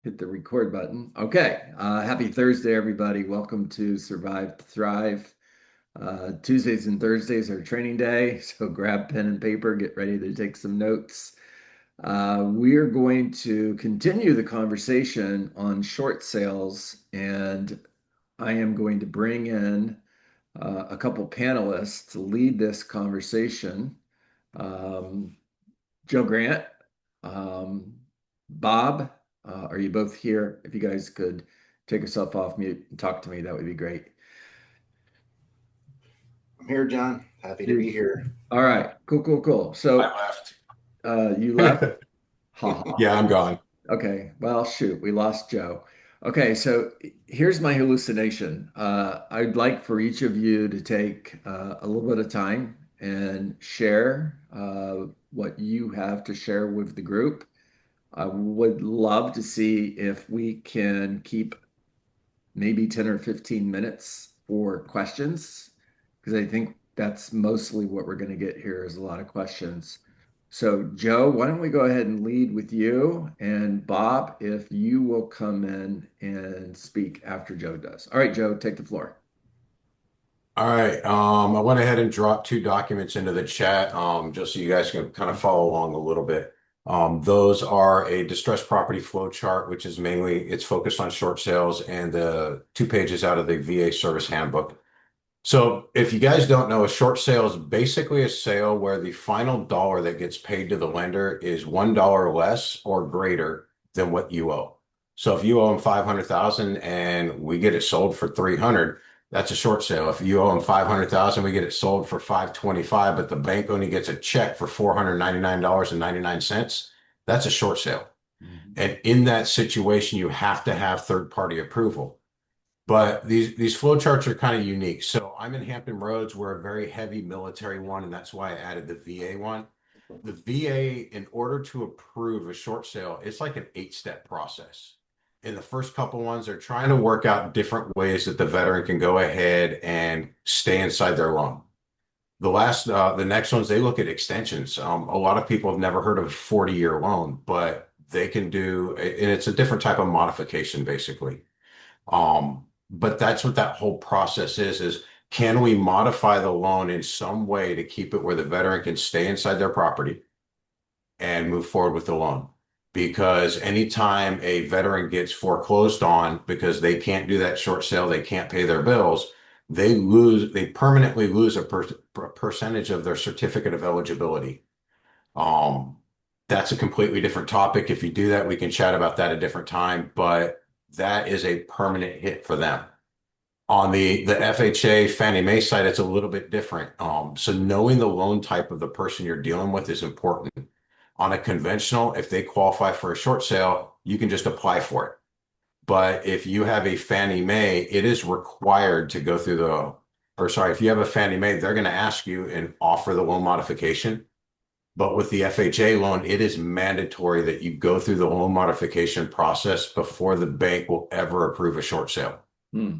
Hit the record button. Okay. Happy Thursday, everybody. Welcome to Survive to Thrive. Tuesdays and Thursdays are training day, so grab pen and paper, get ready to take some notes. We are going to continue the conversation on short sales, and I am going to bring in a couple panelists to lead this conversation. Um, Joe Grant, um, Bob, are you both here? If you guys could take yourself off mute and talk to me, that would be great. I'm here, John. Happy to You, be here. all right, cool, cool, cool. I So left. you left? Ha ha Yeah, ha. I'm gone. Okay, well, shoot, we lost Joe. Okay, so here's my hallucination. I'd like for each of you to take a little bit of time and share what you have to share with the group. I would love to see if we can keep maybe 10 or 15 minutes for questions, because I think that's mostly what we're going to get here is a lot of questions. So, Joe, why don't we go ahead and lead with you? And Bob, if you will come in and speak after Joe does. All right, Joe, take the floor. All right. I went ahead and dropped two documents into the chat, just so you guys can kind of follow along a little bit. Those are a distressed property flow chart, which is mainly it's focused on short sales, and the 2 pages out of the VA service handbook. So if you guys don't know, a short sale is basically a sale where the final dollar that gets paid to the lender is $1 less or greater than what you owe. So if you owe them 500,000 and we get it sold for 300, that's a short sale. If you owe them 500,000, we get it sold for 525, but the bank only gets a check for $499.99. That's a short sale. Mhm. And in that situation, you have to have third party approval. But these flow charts are kind of unique. So I'm in Hampton Roads. We're a very heavy military one, and that's why I added the VA one. The VA, in order to approve a short sale, it's like an 8-step process. In the first couple ones, they're trying to work out different ways that the veteran can go ahead and stay inside their loan. The next ones, they look at extensions. A lot of people have never heard of a 40-year loan, but they can do, and it's a different type of modification, basically. But that's what that whole process is can we modify the loan in some way to keep it where the veteran can stay inside their property and move forward with the loan? Because anytime a veteran gets foreclosed on because they can't do that short sale, they can't pay their bills, they permanently lose a percentage of their certificate of eligibility. Um, that's a completely different topic. If you do that, we can chat about that a different time, but that is a permanent hit for them. On the FHA Fannie Mae side, it's a little bit different. So knowing the loan type of the person you're dealing with is important. On a conventional, if they qualify for a short sale, you can just apply for it. But if you have a Fannie Mae, it is required to go through or sorry, if you have a Fannie Mae, they're going to ask you and offer the loan modification. But with the FHA loan, it is mandatory that you go through the loan modification process before the bank will ever approve a short sale. Hmm.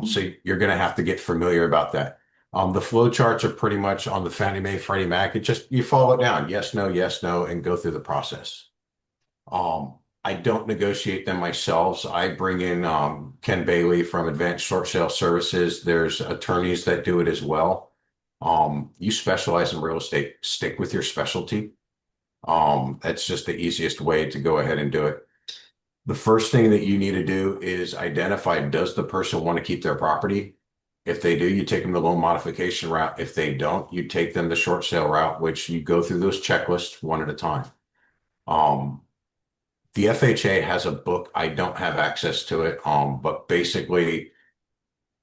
So you're going to have to get familiar about that. The flow charts are pretty much on the Fannie Mae, Freddie Mac. It just you follow it down, yes, no, and go through the process. I don't negotiate them myself. So I bring in Ken Bailey from Advanced Short Sale Services. There's attorneys that do it as well. You specialize in real estate, stick with your specialty. That's just the easiest way to go ahead and do it. The first thing that you need to do is identify, does the person want to keep their property? If they do, you take them the loan modification route. If they don't, you take them the short sale route, which you go through those checklists one at a time. Um, the FHA has a book. I don't have access to it. But basically,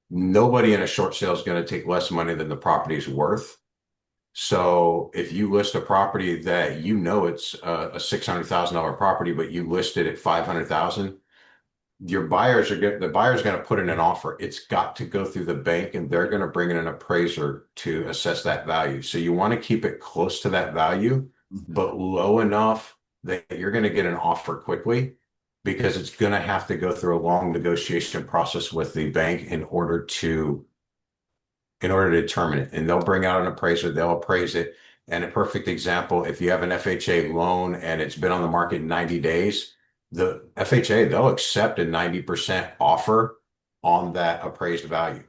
nobody in a short sale is going to take less money than the property is worth. So if you list a property that you know it's a $600,000 property, but you list it at 500,000, the buyer's going to put in an offer. It's got to go through the bank and they're going to bring in an appraiser to assess that value. So you want to keep it close to that value, Mhm. but low enough that you're going to get an offer quickly because it's going to have to go through a long negotiation process with the bank in order to determine it. And they'll bring out an appraiser, they'll appraise it. And a perfect example, if you have an FHA loan and it's been on the market 90 days, the FHA, they'll accept a 90% offer on that appraised value.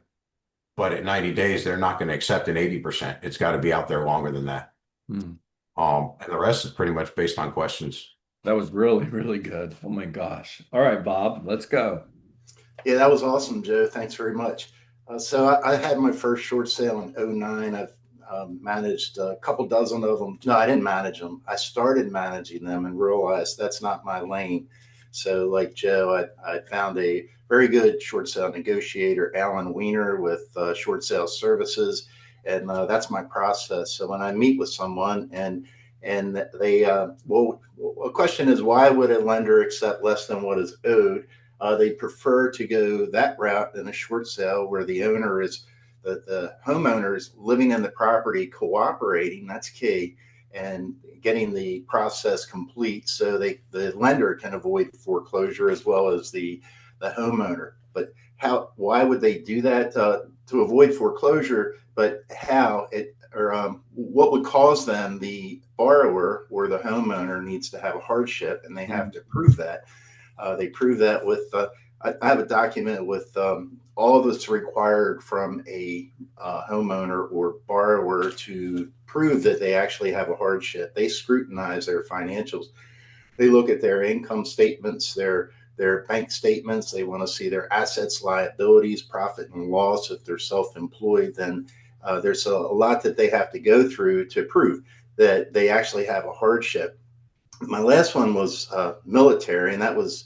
But at 90 days, they're not going to accept an 80%. It's got to be out there longer than that. Hmm. And the rest is pretty much based on questions. That was really, really good. Oh my gosh. All right, Bob, let's go. Yeah, that was awesome, Joe. Thanks very much. So I had my first short sale in '09. I've managed a couple dozen of them. No, I didn't manage them. I started managing them and realized that's not my lane. So, like Joe, I found a very good short sale negotiator, Alan Weiner, with short sale services, and that's my process. So when I meet with someone and they well, a question is, why would a lender accept less than what is owed? They prefer to go that route in a short sale where the homeowner is living in the property, cooperating. That's key, and getting the process complete so the lender can avoid foreclosure as well as the homeowner. But why would they do that to avoid foreclosure? But how it or what would cause them, the borrower or the homeowner needs to have a hardship, and they have to prove that. They prove that with, I have a document with all that's required from a homeowner or borrower to prove that they actually have a hardship. They scrutinize their financials. They look at their income statements, their bank statements. They want to see their assets, liabilities, profit and loss. If they're self-employed, then there's a lot that they have to go through to prove that they actually have a hardship. My last one was military, and that was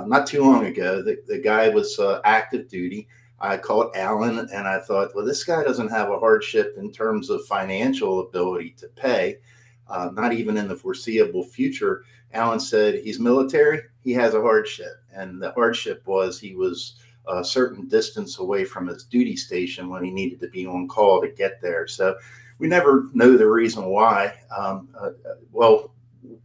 not too long ago. The guy was active duty. I called Alan, and I thought, well, this guy doesn't have a hardship in terms of financial ability to pay, not even in the foreseeable future. Alan said he's military. He has a hardship, and the hardship was he was a certain distance away from his duty station when he needed to be on call to get there. So we never know the reason why. Well,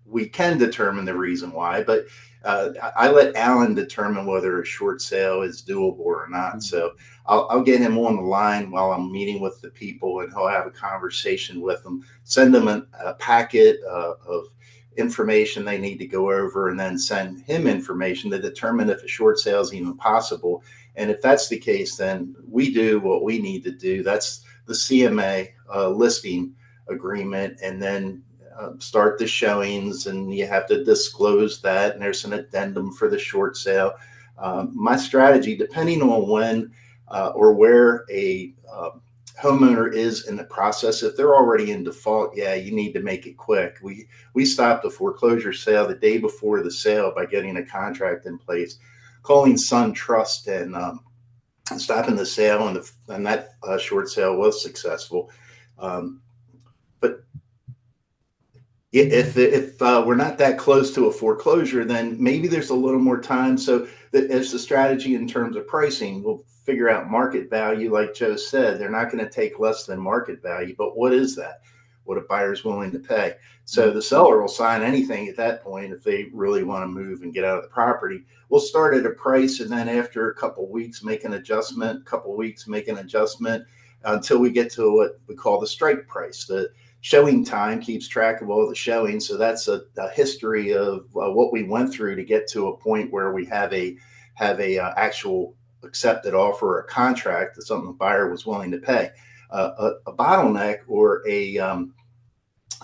we can determine the reason why, but I let Alan determine whether a short sale is doable or not. So I'll get him on the line while I'm meeting with the people, and he'll have a conversation with them, send them a packet of information they need to go over, and then send him information to determine if a short sale is even possible. And if that's the case, then we do what we need to do. That's the CMA listing agreement, and then start the showings, and you have to disclose that, and there's an addendum for the short sale. My strategy, depending on when or where a homeowner is in the process, if they're already in default, yeah, you need to make it quick. We stopped the foreclosure sale the day before the sale by getting a contract in place, calling Sun Trust, and stopping the sale, and that short sale was successful. But if we're not that close to a foreclosure, then maybe there's a little more time. So that as the strategy in terms of pricing, we'll figure out market value. Like Joe said, they're not going to take less than market value, but what is that? What a buyer's willing to pay. So the seller will sign anything at that point if they really want to move and get out of the property. We'll start at a price, and then after a couple of weeks, make an adjustment. Couple of weeks, make an adjustment until we get to what we call the strike price. The showing time keeps track of all the showings, so that's a history of what we went through to get to a point where we have a actual accepted offer or a contract that something the buyer was willing to pay. A bottleneck or a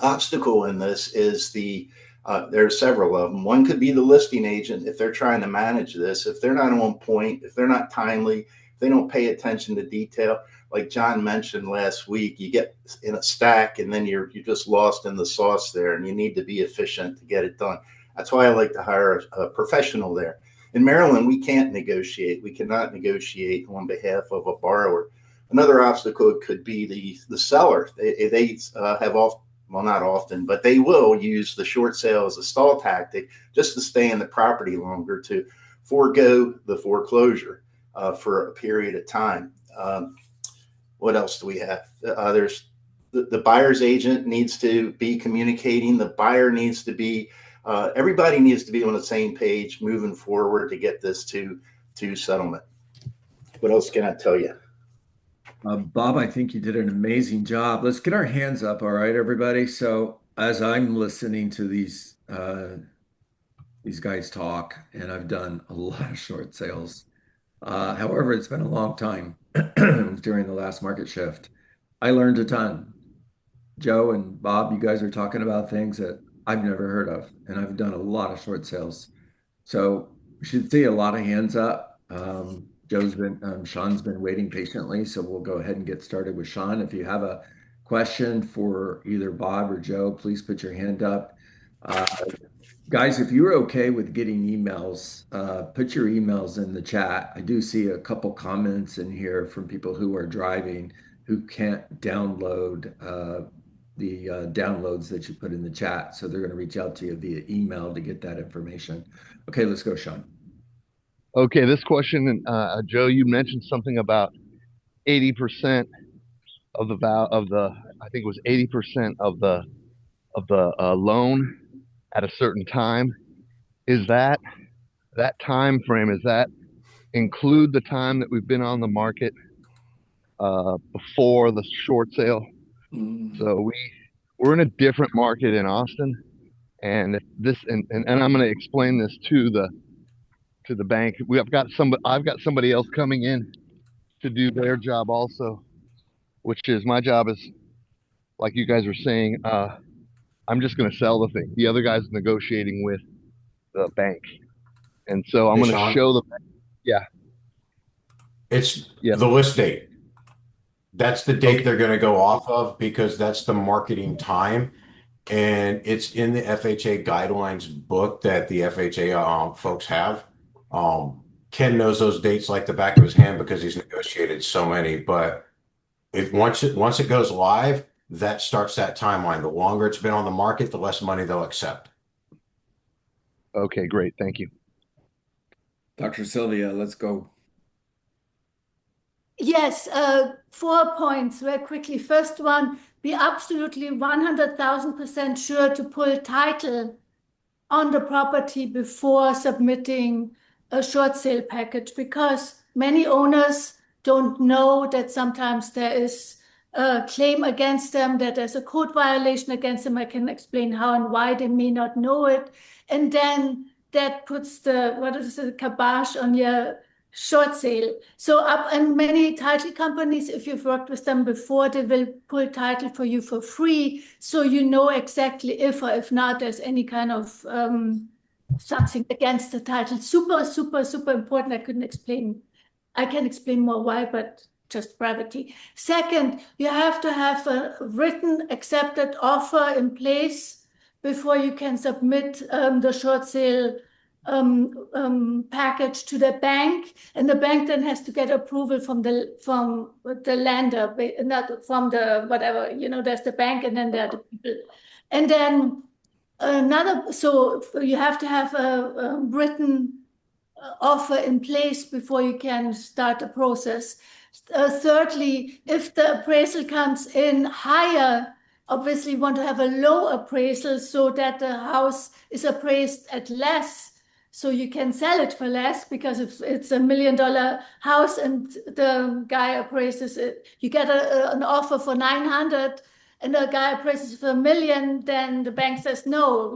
obstacle in this is there are several of them. One could be the listing agent. If they're trying to manage this, if they're not on point, if they're not timely, if they don't pay attention to detail, like John mentioned last week, you get in a stack and then you're just lost in the sauce there, and you need to be efficient to get it done. That's why I like to hire a professional there. In Maryland, we can't negotiate. We cannot negotiate on behalf of a borrower. Another obstacle could be the seller. They have off well, not often, but they will use the short sale as a stall tactic just to stay in the property longer, to forego the foreclosure for a period of time. What else do we have? There's the buyer's agent needs to be communicating. The buyer needs to be, everybody needs to be on the same page moving forward to get this to settlement. What else can I tell you? Bob, I think you did an amazing job. Let's get our hands up, all right, everybody. So as I'm listening to these these guys talk, and I've done a lot of short sales. However, it's been a long time during the last market shift. I learned a ton. Joe and Bob, you guys are talking about things that I've never heard of, and I've done a lot of short sales. So we should see a lot of hands up. Sean's been waiting patiently, so we'll go ahead and get started with Sean. If you have a question for either Bob or Joe, please put your hand up. Uh, Guys, if you're okay with getting emails, put your emails in the chat. I do see a couple comments in here from people who are driving who can't download the downloads that you put in the chat. So they're going to reach out to you via email to get that information. Okay, let's go, Sean. Okay, this question, Joe, you mentioned something about 80% of the I think it was 80% of the loan at a certain time. Is that time frame? Is that include the time that we've been on the market before the short sale? So we're in a different market in Austin, and I'm going to explain this to the bank. I've got somebody else coming in to do their job also, which is my job is, like you guys were saying, I'm just going to sell the thing. The other guy's negotiating with the bank. And so I'm Hey, going to Sean, show the bank. Yeah. it's Yeah. the list date. That's the date Okay. they're going to go off of because that's the marketing time. And it's in the FHA guidelines book that the FHA folks have. Ken knows those dates like the back of his hand because he's negotiated so many. But if once it goes live, that starts that timeline. The longer it's been on the market, the less money they'll accept. Okay, great. Thank you. Dr. Sylvia, let's go. Yes, 4 points very quickly. First one, be absolutely 100,000% sure to pull title on the property before submitting a short sale package, because many owners don't know that sometimes there is a claim against them, that there's a code violation against them. I can explain how and why they may not know it. And then that puts the kibosh on your short sale. So and many title companies, if you've worked with them before, they will pull title for you for free. So you know exactly if or if not there's any kind of something against the title. Super, super, super important. I can explain more why, but just brevity. Second, you have to have a written accepted offer in place before you can submit the short sale package to the bank, and the bank then has to get approval from the lender, not from the whatever, there's the bank and then there are the people. And then so you have to have a written offer in place before you can start the process. Thirdly, if the appraisal comes in higher, obviously you want to have a low appraisal so that the house is appraised at less, so you can sell it for less. Because if it's $1 million house and the guy appraises it, you get an offer for 900 and the guy appraises for $1 million, then the bank says no,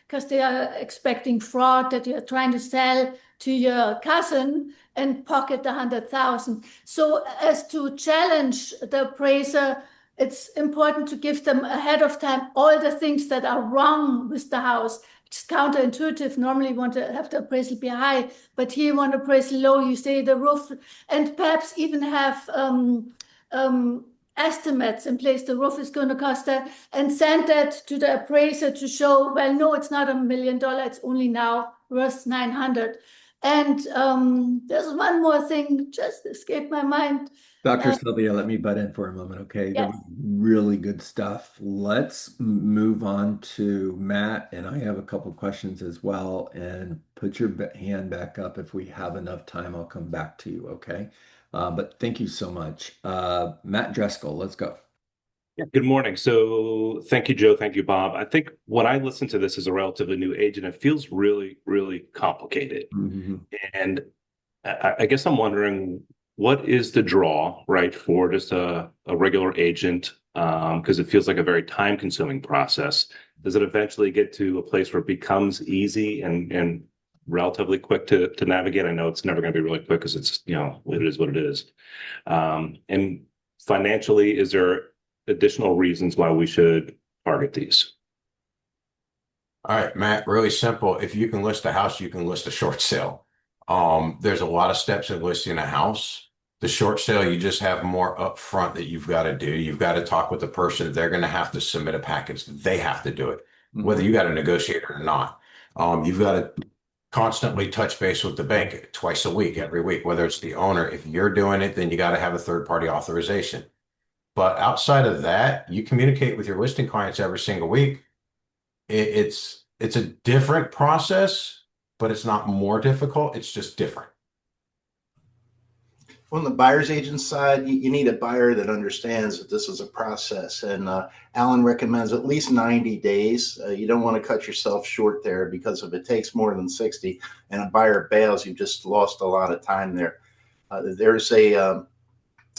because they are expecting fraud, that you're trying to sell to your cousin and pocket the 100,000. So as to challenge the appraiser, it's important to give them ahead of time all the things that are wrong with the house. It's counterintuitive. Normally you want to have the appraisal be high, but here you want appraisal low. You say the roof, and perhaps even have estimates in place. The roof is going to cost that, and send that to the appraiser to show, well, no, it's not $1 million. It's only now worth 900. And there's one more thing just escaped my mind. Dr. Sylvia, let me butt in for a moment, okay? That Yes. was really good stuff. Let's move on to Matt, and I have a couple questions as well. And put your hand back up. If we have enough time, I'll come back to you, okay? But thank you so much. Matt Dreskel, let's go. Yeah, good morning. So thank you, Joe. Thank you, Bob. I think when I listen to this as a relatively new agent, it feels really, really complicated. And I guess I'm wondering, what is the draw, right, for just a regular agent? Because it feels like a very time-consuming process. Does it eventually get to a place where it becomes easy and relatively quick to navigate? I know it's never going to be really quick because it's, it is what it is. And financially, is there additional reasons why we should target these? All right, Matt, really simple. If you can list a house, you can list a short sale. There's a lot of steps in listing a house. The short sale, you just have more upfront that you've got to do. You've got to talk with the person. They're going to have to submit a package. They have to do it, whether you got a negotiator or not. You've got to constantly touch base with the bank twice a week, every week, whether it's the owner. If you're doing it, then you got to have a third party authorization. But outside of that, you communicate with your listing clients every single week. It's a different process, but it's not more difficult. It's just different. On the buyer's agent side, you need a buyer that understands that this is a process. And Alan recommends at least 90 days. You don't want to cut yourself short there, because if it takes more than 60 and a buyer bails, you've just lost a lot of time there. There's an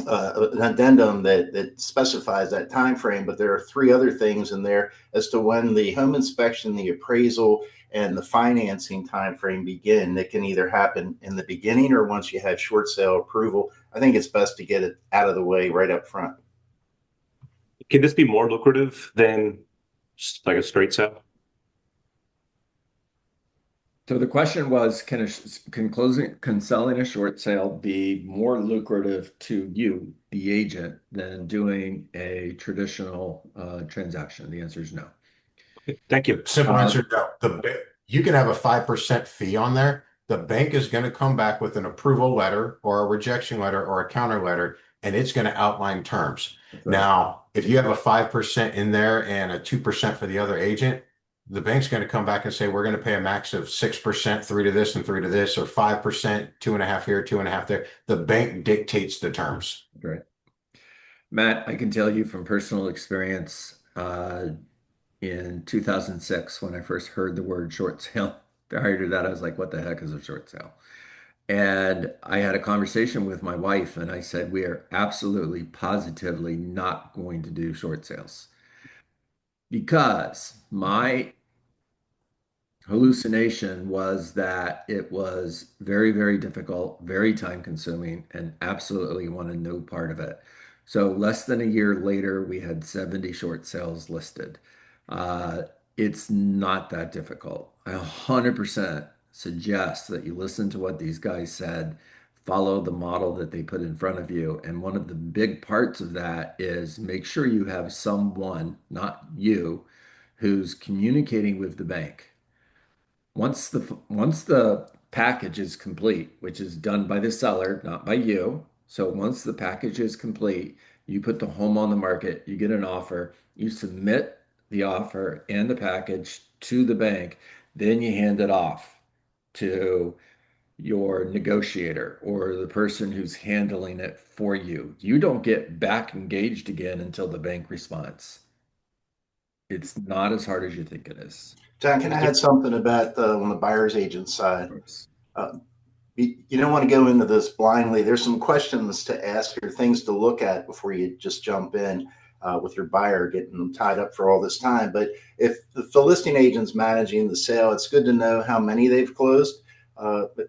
addendum that specifies that time frame, but there are three other things in there as to when the home inspection, the appraisal, and the financing time frame begin. That can either happen in the beginning or once you have short sale approval. I think it's best to get it out of the way right up front. Can this be more lucrative than just like a straight sale? So the question was, can selling a short sale be more lucrative to you, the agent, than doing a traditional transaction? The answer is no. Thank you. Simple answer, no. You can have a 5% fee on there. The bank is going to come back with an approval letter or a rejection letter or a counter letter, and it's going to outline terms. Right. Now, if you have a 5% in there and a 2% for the other agent, the bank's going to come back and say, we're going to pay a max of 6%, 3 to this and 3 to this, or 5%, 2.5 here, 2.5 there. The bank dictates the terms. Right. Matt, I can tell you from personal experience, in 2006, when I first heard the word short sale, prior to that, I was like, what the heck is a short sale? And I had a conversation with my wife, and I said, we are absolutely, positively not going to do short sales, because my hallucination was that it was very, very difficult, very time consuming, and absolutely wanted no part of it. So less than a year later, we had 70 short sales listed. Uh, it's not that difficult. I 100% suggest that you listen to what these guys said, follow the model that they put in front of you. And one of the big parts of that is make sure you have someone, not you, who's communicating with the bank. Once the package is complete, which is done by the seller, not by you. So once the package is complete, you put the home on the market, you get an offer, you submit the offer and the package to the bank, then you hand it off to your negotiator or the person who's handling it for you. You don't get back engaged again until the bank responds. It's not as hard as you think it is. John, can I add something about on the buyer's agent side? You don't want to go into this blindly. There's some questions to ask or things to look at before you just jump in with your buyer, getting them tied up for all this time. But if the listing agent's managing the sale, it's good to know how many they've closed.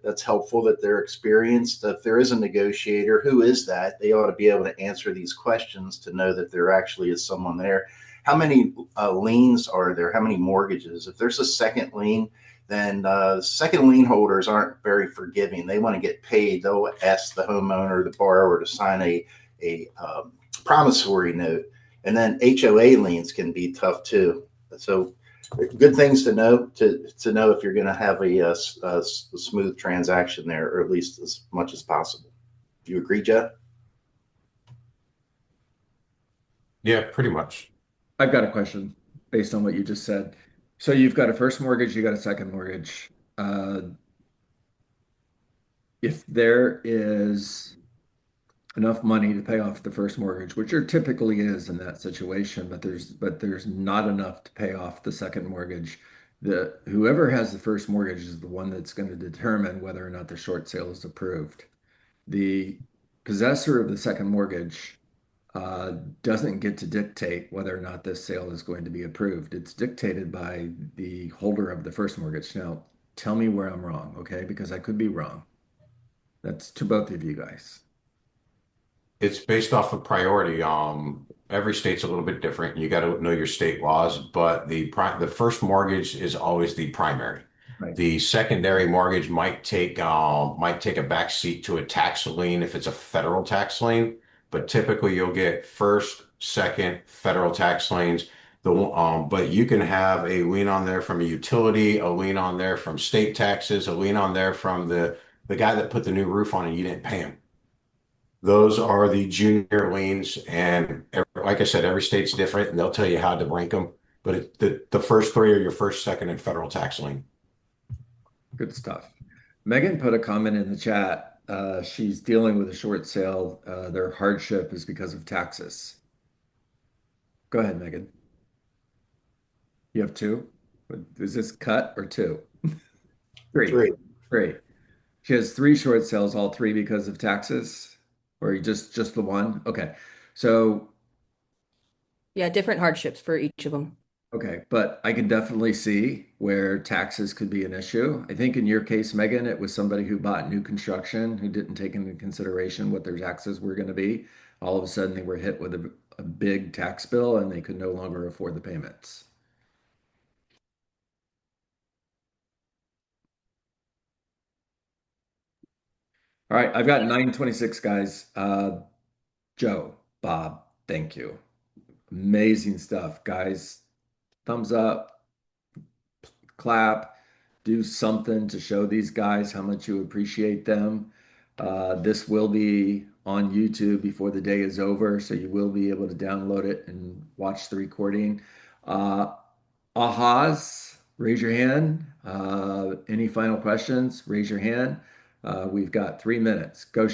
That's helpful that they're experienced. If there is a negotiator, who is that? They ought to be able to answer these questions to know that there actually is someone there. How many liens are there? How many mortgages? If there's a second lien, then second lien holders aren't very forgiving. They want to get paid. They'll ask the homeowner, the borrower, to sign a promissory note. And then HOA liens can be tough too. So good things to know if you're going to have a smooth transaction there, or at least as much as possible. Do you agree, Jeff? Yeah, pretty much. I've got a question based on what you just said. So you've got a first mortgage, you got a second mortgage. If there is enough money to pay off the first mortgage, which there typically is in that situation, but there's not enough to pay off the second mortgage, whoever has the first mortgage is the one that's going to determine whether or not the short sale is approved. The possessor of the second mortgage doesn't get to dictate whether or not this sale is going to be approved. It's dictated by the holder of the first mortgage. Now, tell me where I'm wrong, okay? Because I could be wrong. That's to both of you guys. It's based off of priority. Every state's a little bit different. You got to know your state laws, but the first mortgage is always the primary. Right. The secondary mortgage might take a back seat to a tax lien if it's a federal tax lien, but typically you'll get first, second, federal tax liens. But you can have a lien on there from a utility, a lien on there from state taxes, a lien on there from the guy that put the new roof on and you didn't pay him. Those are the junior liens, and like I said, every state's different, and they'll tell you how to rank them. But the first three are your first, second, and federal tax lien. Good stuff. Megan put a comment in the chat. She's dealing with a short sale. Their hardship is because of taxes. Go ahead, Megan. You have two? Is this cut or two? Three. Three. Three. She has three short sales, all three because of taxes, or just the one? Okay. So, Yeah, different hardships for each of them. okay, but I can definitely see where taxes could be an issue. I think in your case, Megan, it was somebody who bought new construction who didn't take into consideration what their taxes were going to be. All of a sudden, they were hit with a big tax bill and they could no longer afford the payments. All right, I've got 926 guys. Joe, Bob, thank you. Amazing stuff, guys. Thumbs up, clap, do something to show these guys how much you appreciate them. This will be on YouTube before the day is over, so you will be able to download it and watch the recording. Ahas, raise your hand. Any final questions? Raise your hand. We've got 3 minutes. Go,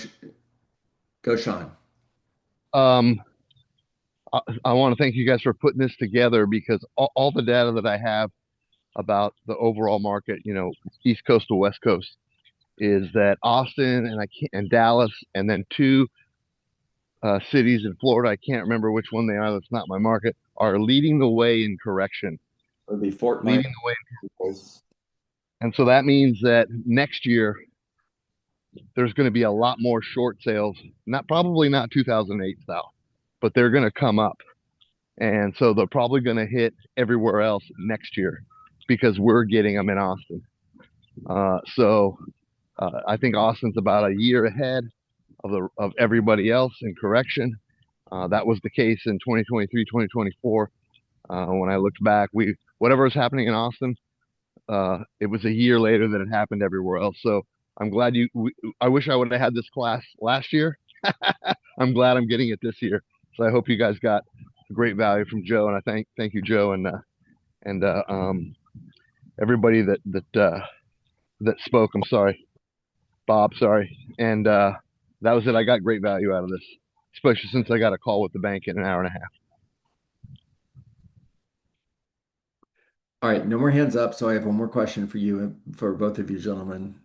Sean. I want to thank you guys for putting this together because all the data that I have about the overall market, East Coast to West Coast, is that Austin and Dallas, and then two cities in Florida, I can't remember which one they are. That's not my market. Are leading the way in correction. It'll be Fort Leading the way, and so that means that next year there's going to be a lot more short sales. Probably not 2008 style, but they're going to come up. And so they're probably going to hit everywhere else next year because we're getting them in Austin. I think Austin's about a year ahead of everybody else in correction. That was the case in 2023, 2024. When I looked back, whatever was happening in Austin, it was a year later than it happened everywhere else. So I'm glad I wish I would have had this class last year. I'm glad I'm getting it this year. So I hope you guys got great value from Joe, and I thank you, Joe, and everybody that spoke. I'm sorry, Bob, sorry, and that was it. I got great value out of this, especially since I got a call with the bank in an hour and a half. All right, no more hands up. So I have one more question for you, for both of you gentlemen.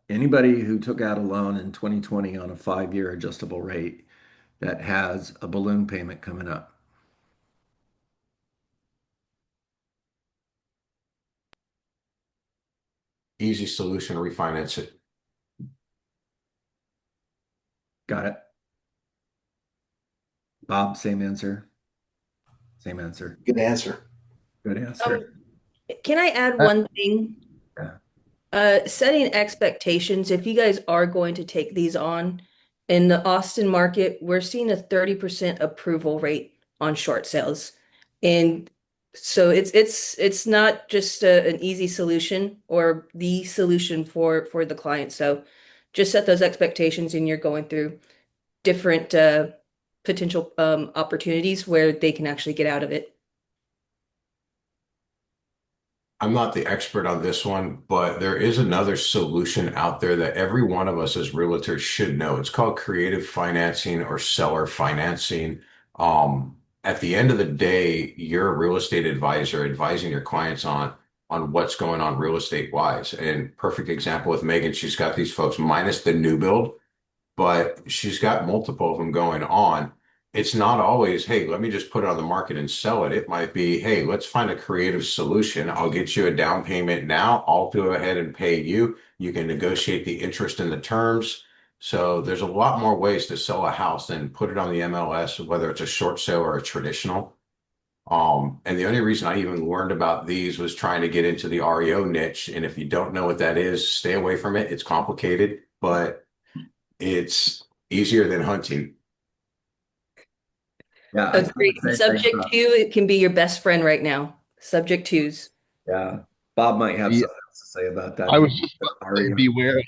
Anybody who took out a loan in 2020 on a 5-year adjustable rate that has a balloon payment coming up? Easy solution, refinance it. Got it. Bob, same answer. Same answer. Good answer. Good answer. Can I add one thing? Yeah. Setting expectations. If you guys are going to take these on in the Austin market, we're seeing a 30% approval rate on short sales. And so it's not just an easy solution or the solution for the client. So just set those expectations and you're going through different potential opportunities where they can actually get out of it. I'm not the expert on this one, but there is another solution out there that every one of us as realtors should know. It's called creative financing or seller financing. At the end of the day, you're a real estate advisor advising your clients on what's going on real estate wise. And perfect example with Megan, she's got these folks minus the new build, but she's got multiple of them going on. it's not always, hey, let me just put it on the market and sell it. It might be, hey, let's find a creative solution. I'll get you a down payment now. I'll go ahead and pay you. You can negotiate the interest and the terms. So there's a lot more ways to sell a house than put it on the MLS, whether it's a short sale or a traditional. And the only reason I even learned about these was trying to get into the REO niche. And if you don't know what that is, stay away from it. It's complicated, but it's easier than hunting. Yeah, I said Agreed. the same thing. Subject to, it can be your best friend right now. Subject twos. Yeah, Bob might have Yeah, something else to say about that. I was just about to say, REO. beware.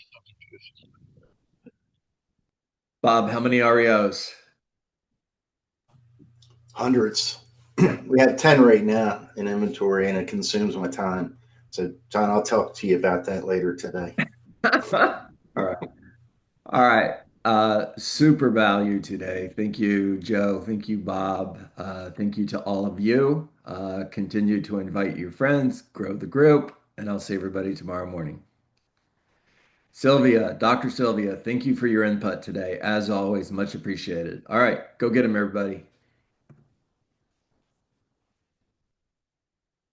Bob, how many REOs? Hundreds. We have 10 right now in inventory, and it consumes my time. So, John, I'll talk to you about that later today. All right. All right. Super value today. Thank you, Joe. Thank you, Bob. Thank you to all of you. Continue to invite your friends, grow the group, and I'll see everybody tomorrow morning. Sylvia, Dr. Sylvia, thank you for your input today. As always, much appreciated. All right, go get them, everybody.